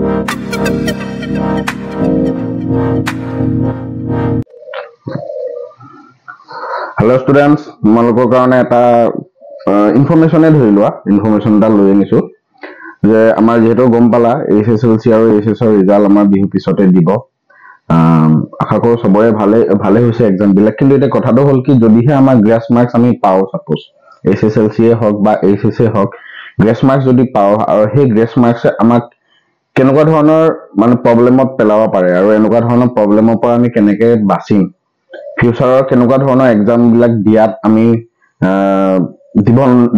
Hello students, তোমালোকৰ কাৰণে এটা ইনফৰমেশনে ধৰি লোৱা ইনফৰমেশন এটা লৈ আনিছো যে আমাৰ যেহেতু গম পালা এছএছএলসি আৰু এছএছৰ ৰিজাল্ট আমাৰ বিহু পিছতে দিব আশা কৰো সবৰে ভালে হৈছে এক্সাম বিলাক কিন্তু এটা কথাটো হল কি যদিহে আমাৰ গ্ৰেছ মাৰ্কস আমি পাও সাপোজ এছএছএলসি এ হক বা এইচএস এ হক গ্ৰেছ মাৰ্কস যদি পাও আৰু সেই গ্ৰেছ মাৰ্কসে আমাক কেনেকুৱা ধৰণৰ মানে প্ৰবলেমত পেলাব পাৰে আৰু এনেকুৱা ধৰণৰ প্ৰবলেমৰ পৰা আমি কেনেকৈ বাচিম ফিউচাৰৰ কেনেকুৱা ধৰণৰ এক্সাম বিলাক দিয়াত আমি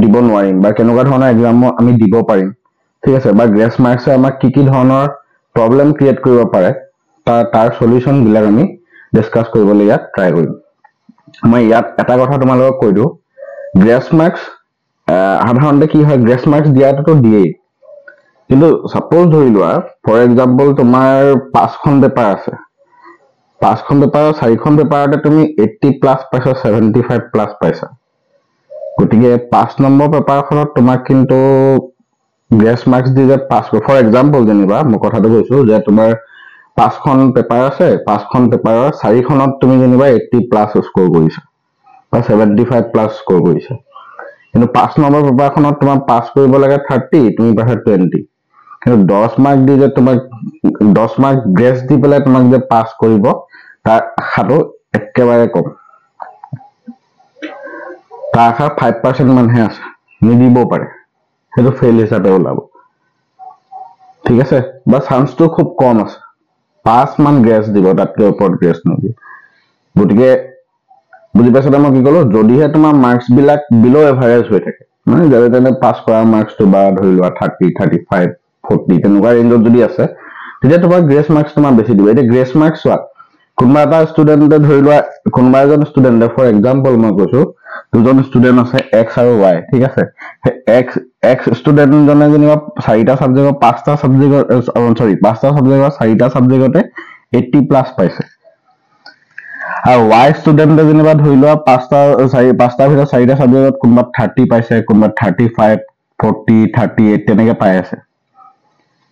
দিব নোৱাৰিম বা কেনেকুৱা ধৰণৰ এক্সাম আমি দিব পাৰিম ঠিক আছে বা গ্ৰেছ মাৰ্কসে আমাক কি ধৰণৰ প্ৰবলেম ক্ৰিয়েট কৰিব পাৰে তাৰ সলিউশন বিলাক আমি ডিসকাস কৰিবলৈ ইয়াত ট্ৰাই কৰিম মই ইয়াত এটা কথা তোমালোকক কৈ দিও গ্ৰেছ মাৰ্কস সাধাৰণতে কি হয় গ্ৰেছ মাৰ্কস দিয়াটো দিয়েই কিন্তু সাপোজ ধৰি লোৱা ফৰ এক্সাম্পল তোমাৰ 5খন পেপাৰ আছে 5খন পেপাৰ 4খন পেপাৰতে তুমি 80 প্লাস পাইছা 75 প্লাস পাইছা গতিকে 5 নম্বৰ পেপাৰখনত তোমাক কিন্তু গ্ৰেছ মাৰ্কস দি যে পাস ফৰ এক্সাম্পল যেনিবা মই কথাটো কৈছো যে তোমাৰ 5খন পেপাৰ আছে 5খন পেপাৰৰ 4খনত তুমি যেনিবা 80 প্লাস স্কোৰ কৰিছা বা 75 প্লাস স্কোৰ কৰিছা কিন্তু 5 নম্বৰ পেপাৰখনত তোমাৰ পাস কৰিব লাগে 30 তুমি পাইছা 20 কিন্তু 10 মাৰ্ক দি যে তোমাক 10 মাৰ্ক গ্ৰেছ দি পেলাই তোমাক যে পাস কৰিব তাৰ আশাটো একেবাৰে কম তাৰ আশা 5% মানহে আছে নিদিব পাৰে হেতু ফেইল হিচাপে ওলাব ঠিক আছে বা চান্সটো খুব কম আছে 5 মান গ্ৰেছ দিব তাতকৈ ওপৰত গ্ৰেছ নিদিয়ে গতিকে বুজি পাইছানে মই কি কলো যদিহে তোমাৰ মাৰ্কস বিলাক বিলো এভাৰেজ হৈ থাকে মানে যেনে তেনে পাস কৰা মাৰ্কসটো বা ধৰি লোৱা 30 35 40 তেনেকুৱা ৰেঞ্জত যদি আছে তেতিয়া তোমাৰ গ্ৰেছ মাৰ্কস তোমাৰ বেছি দিব এটা গ্ৰেছ মাৰ্কস চোৱা কোনবা এটা ষ্টুডেন্টে ধৰি লোৱা কোনবা এজন ষ্টুডেন্টে ফৰ এক্সাম্পল মই কৈছো দুজন ষ্টুডেন্ট আছে x আৰু y ঠিক আছে x ষ্টুডেন্ট জনে যেনিবা 4টা সাবজেক্টৰ 5টা সাবজেক্টৰ সৰি 5টা সাবজেক্টৰ 4টা সাবজেক্টতে 80 প্লাস পাইছে আৰু y ষ্টুডেন্টে যেনিবা ধৰি লোৱা 5টা ভিতৰত 4টা সাবজেক্টত কোনবা 30 পাইছে কোনবা 35 40 38 তেনেকে পাই আছে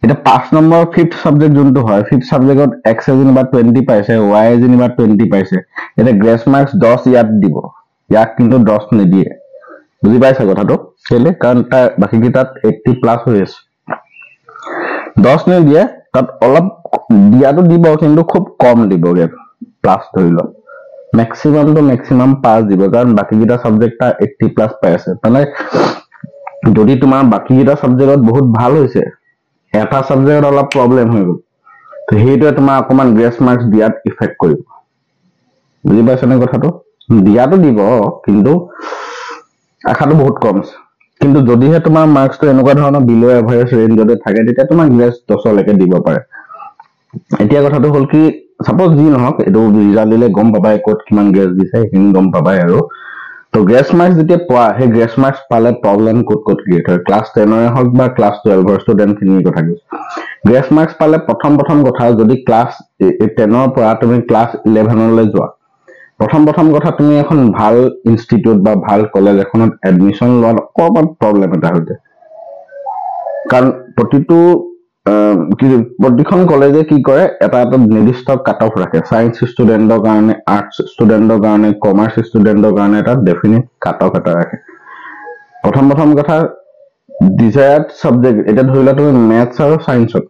এটা 5 নম্বৰ 5th সাবজেক্ট যোনটো হয় 5th সাবজেক্টত x এ যেনিবা 20 পাইছে y এ যেনিবা 20 পাইছে এটা গ্ৰেছ মাৰ্কস 10 ইয়াত দিব ইয়াক কিন্তু 10 নিদিয়ে বুজি পাইছা কথাটো কেলে কাৰণ তাৰ বাকি কিটাত 80 প্লাস হৈ আছে 10 নিদিয়ে তাত অলপ দিয়াটো দিব কিন্তু খুব কম দিবগে প্লাস ধৰি লও ম্যাক্সিমাম পাস দিব কাৰণ বাকি কিটা সাবজেক্ট 80 প্লাস পাই আছে মানে যদি তোমাৰ বাকি কিটা সাবজেক্টত বহুত ভাল হৈছে এটা সাবজেক্টত অলপ প্ৰবলেম হৈ গল তো হেইটো তোমাৰ অকমান গ্ৰেছ মাৰ্কস দিয়াত ইফেক্ট কৰিব বুজি পাইছানে কথাটো দিয়াটো দিব কিন্তু আশাটো বহুত কম আছে কিন্তু যদিহে তোমাৰ মাৰ্কসটো এনেকুৱা ধৰণৰ বিলো এভাৰেজ ৰেঞ্জতে থাকে তেতিয়া তোমাৰ গ্ৰেছ 10 লৈকে দিব পাৰে এতিয়া কথাটো হল কি সাপোজ যি নহক এটো ৰিজাল্ট দিলে গম পাবাই ক'ত কিমান গ্ৰেছ দিছে হিন গম পাবাই আৰু তো গ্ৰেছ মাৰ্কস যেতিয়া পোৱা হে গ্ৰেছ মাৰ্কস পালে প্ৰবলেম ক'ত ক্ৰিয়েট হয় ক্লাস 10 ৰ হক বা ক্লাস 12 ৰ ষ্টুডেন্ট খিনিৰ কথা কৈছো গ্ৰেছ মাৰ্কস পালে প্ৰথম কথা যদি ক্লাস 10 ৰ পৰা তুমি ক্লাস 11 লৈ যোৱা প্ৰথম কথা তুমি এখন ভাল ইনষ্টিটিউট বা ভাল কলেজ এখনত এডমিশন লোৱাৰ অকমান প্ৰবলেম এটা হৈছে কাৰণ প্ৰতিখন কলেজে কি কৰে এটা নিৰ্দিষ্ট কাট অফ ৰাখে সায়েন্স ষ্টুডেন্টৰ কাৰণে আৰ্টস ষ্টুডেন্টৰ কাৰণে কমাৰ্চ ষ্টুডেন্টৰ কাৰণে এটা ডেফিনিট কাট অফ এটা ৰাখে প্ৰথম কথা ডিজায়াৰ্ড সাবজেক্ট এটা ধৰিলা তুমি ম্যাথছ আৰু সায়েন্সত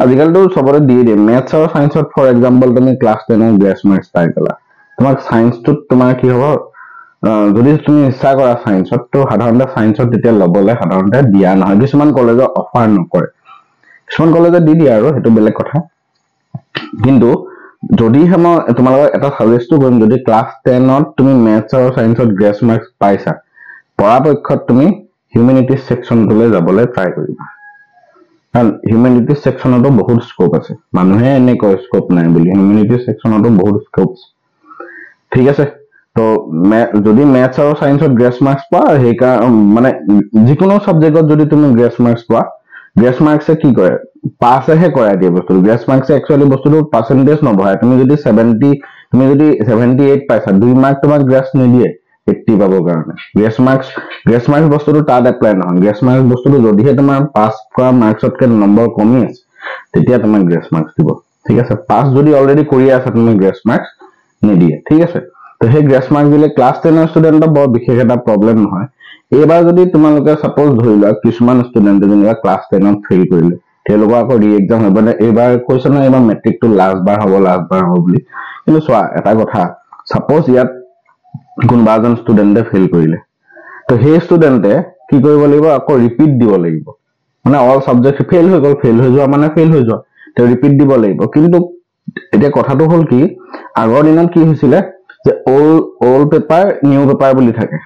আজিকালিতো সবৰে দিয়ে ম্যাথছ আৰু সায়েন্সত ফৰ এক্সাম্পল তুমি ক্লাস 10 ৰ গ্ৰেছ মাৰ্কস পাই গলা তোমাক সায়েন্সত তোমাৰ কি হ'ব যদি তুমি ইচ্ছা কৰা সায়েন্সত তো সাধাৰণতে সায়েন্সত তেতিয়া লবলে সাধাৰণতে দিয়া নহয় কিছুমান কলেজৰ অফাৰ নকৰে কিছুমান কলেজে দি দিয়ে আৰু হেতু বেলেগ কথা কিন্তু যদি হেম তোমালোকৰ এটা সাজেষ্টটো কৰিম যদি ক্লাস 10 ত তুমি ম্যাথছ আৰু সায়েন্সত গ্ৰেছ মাৰ্কস পাইছা পৰাপক্ষত তুমি হিউম্যানিটিজ সেকশনটোলৈ যাবলৈ ট্ৰাই কৰিবা কাৰণ হিউম্যানিটিজ সেকশনতো বহুত স্কোপ আছে মানুহে এনে কয় স্কোপ নাই বুলি হিউম্যানিটিজ সেকশনতো বহুত স্কোপ ঠিক আছে তো যদি ম্যাথছ আৰু সায়েন্সত গ্ৰেছ মাৰ্কস পা হেকা মানে যিকোনো সাবজেক্টত যদি তুমি গ্ৰেছ মাৰ্কস পা গ্ৰেছ মাৰ্কসে কি কৰে পাসহে কৰাই দিয়ে বস্তু গ্ৰেছ মাৰ্কসে একচুয়ালি বস্তুটো পাৰ্সেন্টেজ নবহায় তুমি যদি 78 পাইছা 2 মাৰ্ক তোমাক গ্ৰেছ নিদিয়ে 80 পাবৰ কাৰণে গ্ৰেছ মাৰ্কস বস্তুটো তাত এপ্লাই নহয় গ্ৰেছ মাৰ্কস বস্তুটো যদিহে তোমাৰ পাস কৰা মাৰ্কসতকে নম্বৰ কমি আছে তেতিয়া তোমাক গ্ৰেছ মাৰ্কছ দিব ঠিক আছে পাছ যদি অলৰেডি কৰি আছা তুমি গ্ৰেছ মাৰ্কছ নিদিয়ে ঠিক আছে তো সেই গ্ৰেছ মাৰ্কছ দিলে ক্লাছ 10 ৰ ষ্টুডেণ্টৰ বৰ বিশেষ এটা প্ৰব্লেম নহয় এইবাৰ যদি তোমালোকে সাপোজ ধৰি লোৱা কিছুমান ষ্টুডেণ্টে যেনিবা ক্লাছ 10 ত ফেইল কৰিলে তেওঁলোকৰ আকৌ ৰি এক্সাম হ'ব না এইবাৰ কৈছে না এইবাৰ মেট্ৰিকটো লাষ্ট বাৰ হ'ব বুলি কিন্তু চোৱা এটা কথা সাপোজ ইয়াত কোনোবা এজন ষ্টুডেণ্টে ফেইল কৰিলে তো সেই ষ্টুডেণ্টে কি কৰিব লাগিব আকৌ ৰিপিট দিব লাগিব মানে অল সাবজেক্ট ফেইল হৈ গ'ল ফেইল হৈ যোৱা মানে ফেইল হৈ যোৱা তো ৰিপিট দিব লাগিব কিন্তু এতিয়া কথাটো হ'ল কি আগৰ দিনত কি হৈছিলে যে অল পেপাৰ নিউ পেপাৰ বুলি থাকে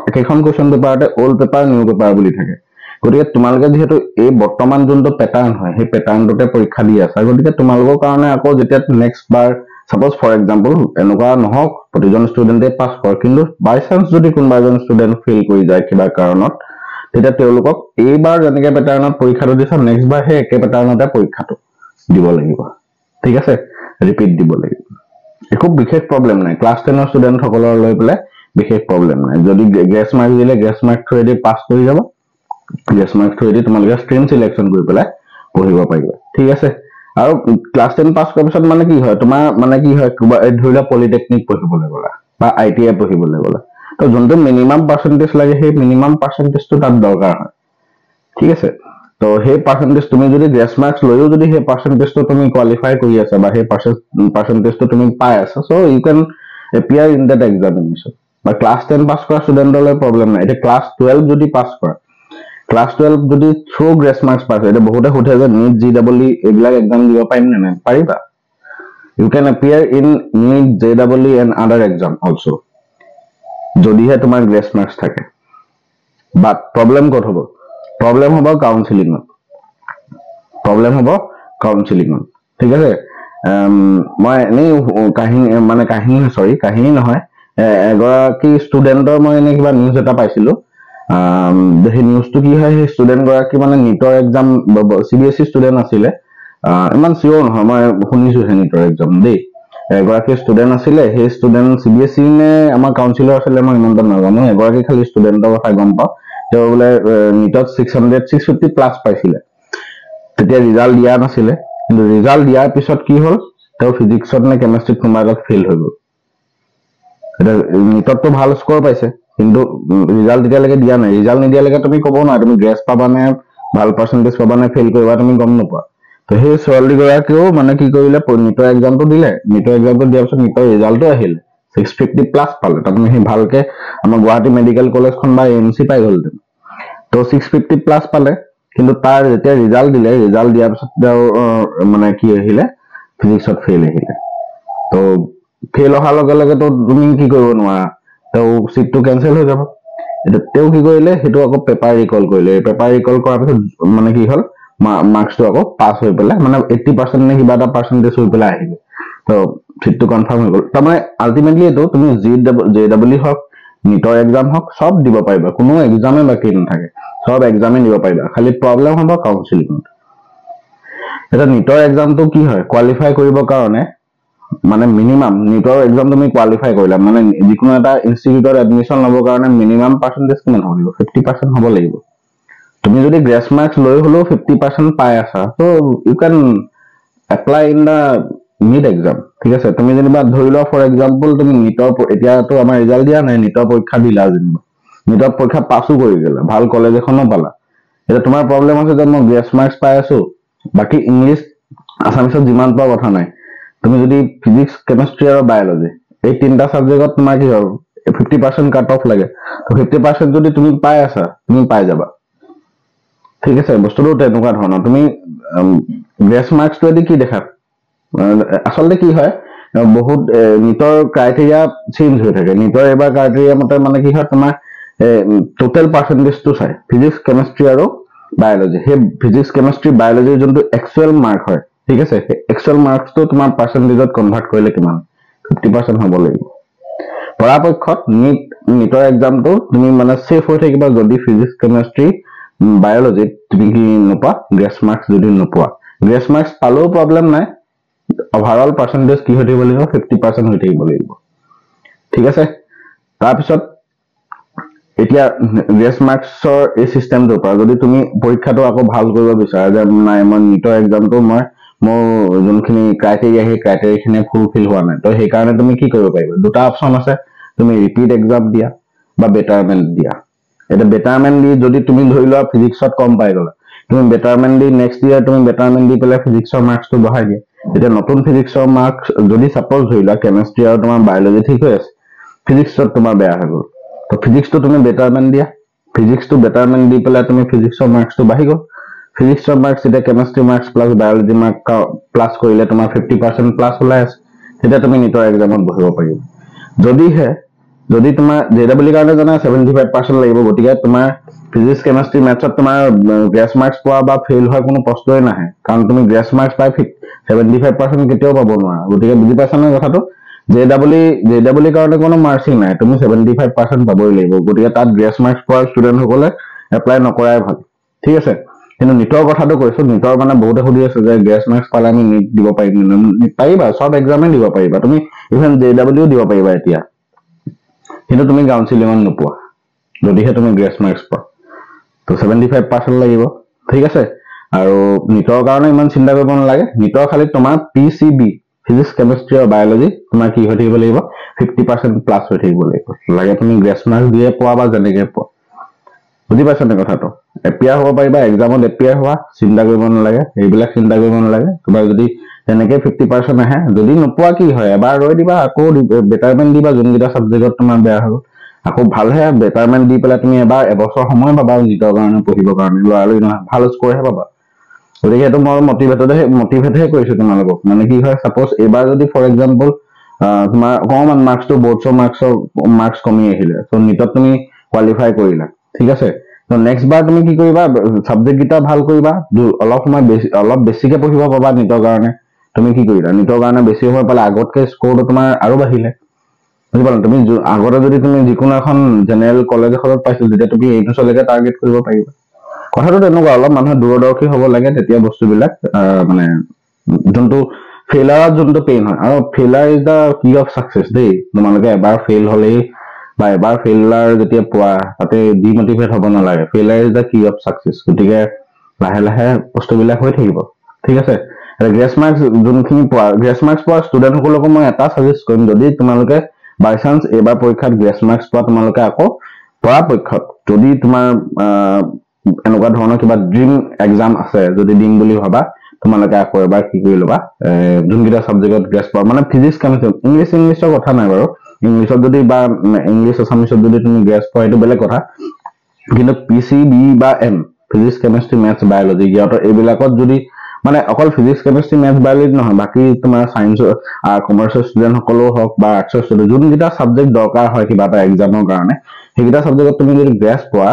একেখন কোৱেশ্চন পেপাৰতে অল পেপাৰ নিউ পেপাৰ বুলি থাকে গতিকে তোমালোকে যেহেতু এই বৰ্তমান যোনটো প্যাটাৰ্ন হয় সেই প্যাটাৰ্নটোতে পৰীক্ষা দি আছে গতিকে তোমালোকৰ কাৰণে আকৌ যেতিয়া নেক্সট বাৰ সাপোজ ফৰ এক্সাম্পল এনেকুৱা নহওক প্ৰতিজন ষ্টুডেণ্টে পাছ কৰে কিন্তু বাই চান্স যদি কোনোবা এজন ষ্টুডেণ্ট ফেইল কৰি যায় কিবা কাৰণত তেতিয়া তেওঁলোকক এইবাৰ যেনেকৈ প্যাটাৰ্নত পৰীক্ষাটো দিছে নেক্সট বাৰ সেই একে প্যাটাৰ্নতে পৰীক্ষাটো দিব লাগিব ঠিক আছে ৰিপিট দিব লাগিব একো বিশেষ প্ৰব্লেম নাই ক্লাছ 10 ৰ ষ্টুডেণ্ট সকলৰ লৈ পেলাই বিশেষ প্ৰব্লেম নাই যদি গ্ৰেছ মাৰ্ক দিলে গ্ৰেছ মাৰ্ক থ্ৰুৱেদি পাছ কৰি যাব গ্ৰেছ মাৰ্ক থ্ৰুৱেদি তোমালোকে ষ্ট্ৰীম সিলেকশ্যন কৰি পেলাই পঢ়িব পাৰিবা ঠিক আছে আৰু ক্লাছ 10 পাছ কৰাৰ পিছত মানে কি হয় তোমাৰ মানে কি হয় ধৰি লোৱা পলিটেকনিক পঢ়িবলৈ গ'লা বা ITI পঢ়িবলৈ গ'লা তো যোনটো মিনিমাম পাৰ্চেন্টেজ লাগে সেই মিনিমাম পাৰ্চেন্টেজটো তাত দৰকাৰ হয় ঠিক আছে তো সেই পাৰ্চেন্টেজ তুমি যদি গ্ৰেছ মাৰ্কছ লৈও যদি সেই পাৰ্চেন্টেজটো তুমি কোৱালিফাই কৰি আছা বা সেই পাৰ্চেন্টেজটো তুমি পাই আছা so you can appear in that examination বা ক্লাছ 10 পাছ কৰা ষ্টুডেণ্টলৈ প্ৰব্লেম নাই এতিয়া ক্লাছ 12 যদি পাছ কৰা ক্লাছ 12 যদি থ্ৰু গ্ৰেছ মাৰ্কছ পাছ হয় বহুতে সোধে যে নিট JEE এইবিলাক এক্সাম দিব পাৰিম নে নাই পাৰিবা you can appear in NEET JEE and other exam also যদিহে তোমাৰ গ্ৰেছ মাৰ্কছ থাকে বাট প্ৰব্লেম ক'ত হ'ব প্ৰব্লেম হ'ব কাউন্সেলিঙত ঠিক আছে মই এনেই কাহিনী নহয় এগৰাকী ষ্টুডেণ্টৰ মই এনে কিবা নিউজ এটা পাইছিলো সেই নিউজটো কি হয় সেই ষ্টুডেণ্ট গৰাকী মানে নিটৰ এক্সাম CBSE ষ্টুডেণ্ট আছিলে ইমান চিয়ৰ নহয় মই শুনিছো হে নিটৰ এক্সাম দেই এগৰাকী ষ্টুডেণ্ট আছিলে সেই ষ্টুডেণ্ট CBSE নে আমাৰ কাউন্সিলৰ আছিলে মই ইমান নাজানো এগৰাকী খালি ষ্টুডেণ্টৰ কথা গম পাওঁ তেওঁ বোলে নিটত 650 প্লাছ পাইছিলে তেতিয়া ৰিজাল্ট দিয়া নাছিলে কিন্তু ৰিজাল্ট দিয়াৰ পিছত কি হ'ল তেওঁ ফিজিক্সত নে কেমিষ্ট্ৰিত কোনোবা এটাত ফেইল হৈ গ'ল এটা নিটতটো ভাল স্কোৰ পাইছে কিন্তু ৰিজাল্ট দিয়ালৈকে দিয়া নাই ৰিজাল্ট নিদিয়ালৈকে তুমি ক'ব নোৱাৰা তুমি গ্ৰেছ পাবা নে ভাল পাৰ্চেন্টেজ পাবা নে ফেইল কৰিবা তুমি গম নোপোৱা তো সেই ছোৱালী গৰাকীও মানে কি কৰিলে নিটৰ এক্সামটো দিলে নিটৰ এক্সামটো দিয়াৰ পিছত নিটৰ ৰিজাল্টটো আহিলে 650 প্লাছ পালে তাৰমানে সেই ভালকে আমাৰ গুৱাহাটী মেডিকেল কলেজখন বা AMC পাই গ'লহেঁতেন তো 650 প্লাছ পালে কিন্তু তাৰ যেতিয়া ৰিজাল্ট দিয়াৰ পিছত মানে কি আহিলে ফিজিক্সত ফেইল আহিলে তো ফেইল অহাৰ লগে লগে তো তুমি কি কৰিব নোৱাৰা তো সিটটো কেনসেল হৈ যাব এটা তেও কি কৰিলে হেতু আকৌ পেপাৰ ৰিকল কৰিলে পেপাৰ ৰিকল কৰাৰ পিছত মানে কি হ'ল মাৰ্কসটো আকৌ পাস হৈ পেলাই মানে 80% নে কিবা এটা পাৰ্চেন্টেজ হৈ পেলাই আহিলে তো সিটটো কনফাৰ্ম হৈ গ'ল তাৰমানে আলটিমেটলি এটো তুমি JEE হক নিটৰ এক্সাম হক সব দিব পাৰিবা কোনো এক্সামে বাকি নাথাকে সব এক্সামে দিব পাৰিবা খালি প্ৰব্লেম হ'ব কাউন্সেলিঙত এটা নিটৰ এক্সামটো কি হয় কোৱালিফাই কৰিবৰ কাৰণে মানে মিনিমাম নিটৰ এক্সাম তুমি কোৱালিফাই কৰিলা মানে যিকোনো এটা ইনষ্টিটিউটত এডমিশন ল'বৰ কাৰণে মিনিমাম পাৰ্চেন্টেজ কিমান হ'ব 50% হ'ব লাগিব তুমি যদি গ্ৰেছ মাৰ্কছ লৈ হলো 50% পাই আছা তো you can apply in the NEET exam ঠিক আছে তুমি যেনিবা ধৰি লোৱা ফৰ এক্সাম্পল তুমি নিটৰ এতিয়াতো আমাৰ ৰিজাল্ট দিয়া নাই নিটৰ পৰীক্ষা দিলা যেনিবা নিটৰ পৰীক্ষা পাছো কৰি গলা ভাল কলেজ এখনো পালা এটা তোমাৰ প্ৰব্লেম আছে যে মই গ্ৰেছ মাৰ্কছ পাই আছো বাকি ইংলিশ আসামিছত যিমান পোৱা কথা নাই তুমি যদি ফিজিক্স কেমিষ্ট্ৰি আৰু বায়োলজি এই তিনটা সাবজেক্টত তোমাৰ কি হ'ব 50% কাট অফ লাগে তো 50% যদি তুমি পাই আছা তুমি পাই যাবা ঠিক আছে বস্তুটো তেনেকুৱা ধৰণৰ তুমি গ্ৰেছ মাৰ্কছটো এদি কি দেখা আসলে কি হয় বহুত নিটৰ ক্ৰাইটেৰিয়া চেঞ্জ হৈ থাকে নিটৰ এবাৰ ক্ৰাইটেৰিয়া মতে মানে কি হয় তোমাৰ টোটাল পাৰ্চেন্টেজটো চাই ফিজিক্স কেমিষ্ট্ৰি আৰু বায়োলজি হে ফিজিক্স কেমিষ্ট্ৰি বায়োলজি যোনটো একচুৱেল মাৰ্ক হয় ঠিক আছে একচুৱেল মাৰ্কসটো তোমাৰ পাৰ্চেন্টেজত কনভাৰ্ট কৰিলে কিমান 50% হ'ব লাগিব পৰাপক্ষত নিটৰ এক্সামটো তুমি মানে সেফ হৈ থাকিবা যদি ফিজিক্স কেমিষ্ট্ৰি বায়োলজি তুমি কি নোপোৱা গ্ৰেছ মাৰ্কছ যদি নোপোৱা গ্ৰেছ মাৰ্কছ পালেও প্ৰব্লেম নাই ওভাৰঅল পাৰ্চেন্টেজ কি হৈ থাকিব লাগিব 50% হৈ থাকিব লাগিব ঠিক আছে তাৰ পিছত এতিয়া গ্ৰেছ মাৰ্কছৰ এই চিষ্টেমটোৰ পৰা যদি তুমি পৰীক্ষাটো আকৌ ভাল কৰিব বিচাৰা যে নাই মই নিটৰ এক্সামটো মোৰ যোনখিনি ক্ৰাইটেৰিয়া সেই ক্ৰাইটেৰিয়াখিনি ফুলফিল হোৱা নাই, তো সেইকাৰণে তুমি কি কৰিব পাৰিবা, দুটা অপশ্যন আছে, তুমি ৰিপিট এক্সাম দিয়া বা বেটাৰমেণ্ট দিয়া। এটা বেটাৰমেণ্ট দি যদি তুমি ধৰি লোৱা ফিজিক্সত কম পাই গলা, তুমি বেটাৰমেণ্ট দি নেক্সট ইয়াৰ তুমি বেটাৰমেণ্ট দি পেলাই ফিজিক্সৰ মাৰ্কছটো বঢ়াই দিয়া। এতিয়া নতুন ফিজিক্সৰ মাৰ্কছ যদি সাপোজ ধৰি লোৱা কেমিষ্ট্ৰি আৰু তোমাৰ বায়'লজি ঠিক হৈ আছে, ফিজিক্সত তোমাৰ বেয়া হৈ গ'ল, তো ফিজিক্সটো তুমি বেটাৰমেণ্ট দিয়া, ফিজিক্সটো বেটাৰমেণ্ট দি পেলাই তুমি ফিজিক্সৰ মাৰ্কছটো বাঢ়ি গ'ল, ফিজিক্সৰ মাৰ্কছ এতিয়া chemistry marks plus biology mark plus কৰিলে তোমাৰ 50% প্লাছ ওলাই আছে, তেতিয়া তুমি নিটৰ এক্সামত বহিব পাৰিবা। যদি তোমাৰ JEE কাৰণে জানা 75% লাগিব, গতিকে তোমাৰ ফিজিক্স কেমিষ্ট্ৰি মেথছত তোমাৰ গ্ৰেছ মাৰ্কছ পোৱা বা ফেইল হোৱাৰ কোনো প্ৰশ্নই নাহে, কাৰণ তুমি গ্ৰেছ মাৰ্কছ পাই 75% কেতিয়াও পাব নোৱাৰা। গতিকে বুজি পাইছা নে কথাটো? JEE কাৰণে কোনো মাৰ্কছিং নাই, তুমি 75% পাবই লাগিব। গতিকে তাত গ্ৰেছ মাৰ্কছ পোৱা ষ্টুডেণ্টসকলে এপ্লাই নকৰাই ভাল, ঠিক আছে। কিন্তু নিটৰ কথাটো কৈছো, নিটৰ মানে বহুতে সুধি আছে যে গ্ৰেছ মাৰ্কছ পালে আমি নিট দিব পাৰিম, পাৰিবা, চব এক্সামেই দিব পাৰিবা, তুমি ইভেন JEE দিব পাৰিবা এতিয়া, কিন্তু তুমি কাউন্সিলিঙত নোপোৱা যদিহে তুমি গ্ৰেছ মাৰ্কছ পোৱা। তো 75% লাগিব, ঠিক আছে। আৰু নিটৰ কাৰণে ইমান চিন্তা কৰিব নালাগে, নিটৰ খালি তোমাৰ PCB ফিজিক্স কেমিষ্ট্ৰি আৰু বায়'লজি তোমাৰ কি হৈ থাকিব লাগিব, 50% প্লাছ হৈ থাকিব লাগিব, লাগে তুমি গ্ৰেছ মাৰ্কছ দিয়ে পোৱা বা যেনেকে পোৱা। বুজি পাইছা নে কথাটো? এপিয়াৰ হ'ব পাৰিবা, এক্সামত এপিয়াৰ হোৱা, চিন্তা কৰিব নালাগে, এইবিলাক চিন্তা কৰিব নালাগে। তোমাৰ যদি তেনেকে 50% আহে, যদি নোপোৱা কি হয়, এবাৰ ৰৈ দিবা, আকৌ বেটাৰমেণ্ট দিবা, যোনকেইটা ছাবজেক্টত তোমাৰ বেয়া হ'ল আকৌ ভালহে বেটাৰমেণ্ট দি পেলাই তুমি এবছৰ সময় পাবা নিটৰ কাৰণে পঢ়িবৰ কাৰণে, লৰালৰি নহয়, ভাল স্ক'ৰহে পাবা। গতিকে সেইটো মই মটিভেটহে কৰিছো তোমালোকক। মানে কি হয়, ছাপোজ এইবাৰ যদি ফৰ এক্সাম্পল তোমাৰ অকণমান মাৰ্কছটো বৰ্ডছৰ মাৰ্কছ কমি আহিলে, ত' নিটত তুমি কোৱালিফাই কৰিলা, ঠিক আছে। ত' নেক্সট বাৰ তুমি কি কৰিবা, ছাবজেক্ট কেইটা ভাল কৰিবা, অলপ বেছিকে পঢ়িব পাবা নিটৰ কাৰণে। তুমি কি কৰিলা, নিটৰ কাৰণে বেছি সময় পালে, আগতকে স্ক'ৰটো তোমাৰ আৰু বাঢ়িলে। বুজি পালা? তুমি আগতে যদি তুমি যিকোনো এখন জেনেৰেল কলেজ এখনত পাইছিল, তেতিয়া তুমি এইটো চলৈকে টাৰ্গেট কৰিব পাৰিবা। কথাটো তেনেকুৱা, অলপ মানুহে দূৰদৰ্শী হ'ব লাগে, তেতিয়া বস্তুবিলাক মানে যোনটো ফেইলাৰত যোনটো পেইন হয়, আৰু ফেইলাৰ ইজ দ্য কি অফ ছাকচেছ দেই। তোমালোকে এবাৰ ফেইল হলেই বা এবাৰ ফেইলাৰ যেতিয়া পোৱা, তাতে ডিমটিভেট হ'ব নালাগে। ফেইলাৰ ইজ দ্য কি অফ ছাকচেছ। গতিকে লাহে লাহে বস্তুবিলাক হৈ থাকিব, ঠিক আছে। গ্ৰেছ মাৰ্কছ যোনখিনি পোৱা, গ্ৰেছ মাৰ্কছ পোৱা ষ্টুডেণ্টসকলকো মই এটা ছাজেষ্ট কৰিম, যদি তোমালোকে বাই চান্স এইবাৰ পৰীক্ষাত গ্ৰেছ মাৰ্কছ পোৱা, তোমালোকে আকৌ পৰাপক্ষত যদি তোমাৰ এনেকুৱা ধৰণৰ কিবা ড্ৰিম এক্সাম আছে, যদি দিম বুলি ভাবা, তোমালোকে আকৌ এবাৰ কি কৰি ল'বা, যোনকেইটা ছাবজেক্টত গ্ৰেছ পোৱা, মানে ফিজিক্স কেমিষ্ট্ৰি, ইংলিছৰ কথা নাই বাৰু, ইংলিছত যদি বা ইংলিছ আছামিছত যদি তুমি গ্ৰেছ পোৱা সেইটো বেলেগ কথা, কিন্তু PCB বা M physics chemistry maths biology সিহঁতৰ এইবিলাকত যদি মানে অকল ফিজিক্স কেমিষ্ট্ৰি মেথছ বায়'লজি নহয়, বাকী তোমাৰ চায়েন্সৰ কমাৰ্চৰ ষ্টুডেণ্ট সকলেও হওক বা আৰ্টছৰ ষ্টুডেণ্ট, যোনকেইটা ছাবজেক্ট দৰকাৰ হয় কিবা এটা এক্সামৰ কাৰণে, সেইকেইটা ছাবজেক্টত তুমি যদি গ্ৰেছ পোৱা,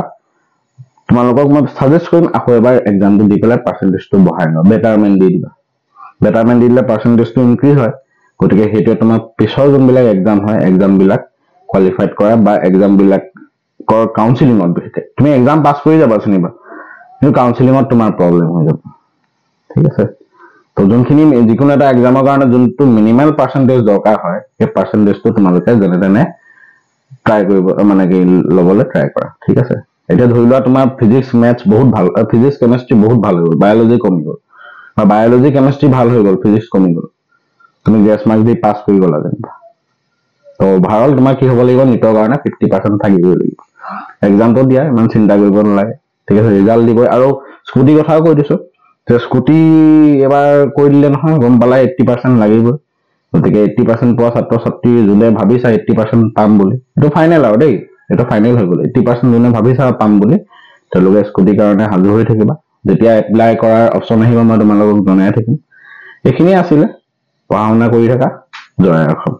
তোমালোকক মই ছাজেষ্ট কৰিম আকৌ এবাৰ এক্সামটো দি পেলাই পাৰ্চেণ্টেজটো বঢ়াই লোৱা, বেটাৰমেণ্ট দি দিবা। বেটাৰমেণ্ট দি দিলে পাৰ্চেণ্টেজটো ইনক্ৰিজ হয়। গতিকে সেইটোৱে তোমাৰ পিছৰ যোনবিলাক এক্সাম হয়, এক্সামবিলাক কোৱালিফাইড কৰা বা এক্সামবিলাকৰ কাউন্সিলিঙত, বিশেষকৈ তুমি এক্সাম পাছ কৰি যাবা চিনিবা, কিন্তু কাউন্সিলিঙত তোমাৰ প্ৰব্লেম হৈ যাব, ঠিক আছে। তো যোনখিনি যিকোনো এটা এক্সামৰ কাৰণে যোনটো মিনিমাম পাৰ্চেণ্টেজ দৰকাৰ হয়, সেই পাৰ্চেণ্টেজটো তোমালোকে যেনে তেনে ট্ৰাই কৰিব, মানে কি ল'বলৈ ট্ৰাই কৰা, ঠিক আছে। এতিয়া ধৰি লোৱা তোমাৰ ফিজিক্স মেথছ বহুত ভাল, ফিজিক্স কেমিষ্ট্ৰি বহুত ভাল হৈ গ'ল, বায়'লজি কমি গ'ল, বা বায়'লজি কেমিষ্ট্ৰি ভাল হৈ গ'ল, ফিজিক্স কমি গ'ল, তুমি গ্ৰেছ মাৰ্কছ দি পাছ কৰি গ'লা যেনিবা। তো অভাৰঅল তোমাৰ কি হ'ব লাগিব, নিটৰ কাৰণে 50% থাকিবই লাগিব। এক্সামটো দিয়া, ইমান চিন্তা কৰিব নালাগে, ঠিক আছে। ৰিজাল্ট দিবই। আৰু স্কুটিৰ কথাও কৈ দিছো, স্কুটি এবাৰ কৈ দিলে নহয়, গম পালা 80% লাগিবই। গতিকে 80% পোৱা ছাত্ৰ ছাত্ৰী যোনে ভাবিছা 80% পাম বুলি, এইটো ফাইনেল আৰু দেই, এইটো ফাইনেল হৈ গ'ল। 80% যোনে ভাবিছা পাম বুলি, তেওঁলোকে স্কুটিৰ কাৰণে সাজু হৈ থাকিবা। যেতিয়া এপ্লাই কৰাৰ অপশ্যন আহিব, মই তোমালোকক জনাই থাকিম। এইখিনিয়ে আছিলে, পঢ়া শুনা কৰি থাকা। জয় অসম।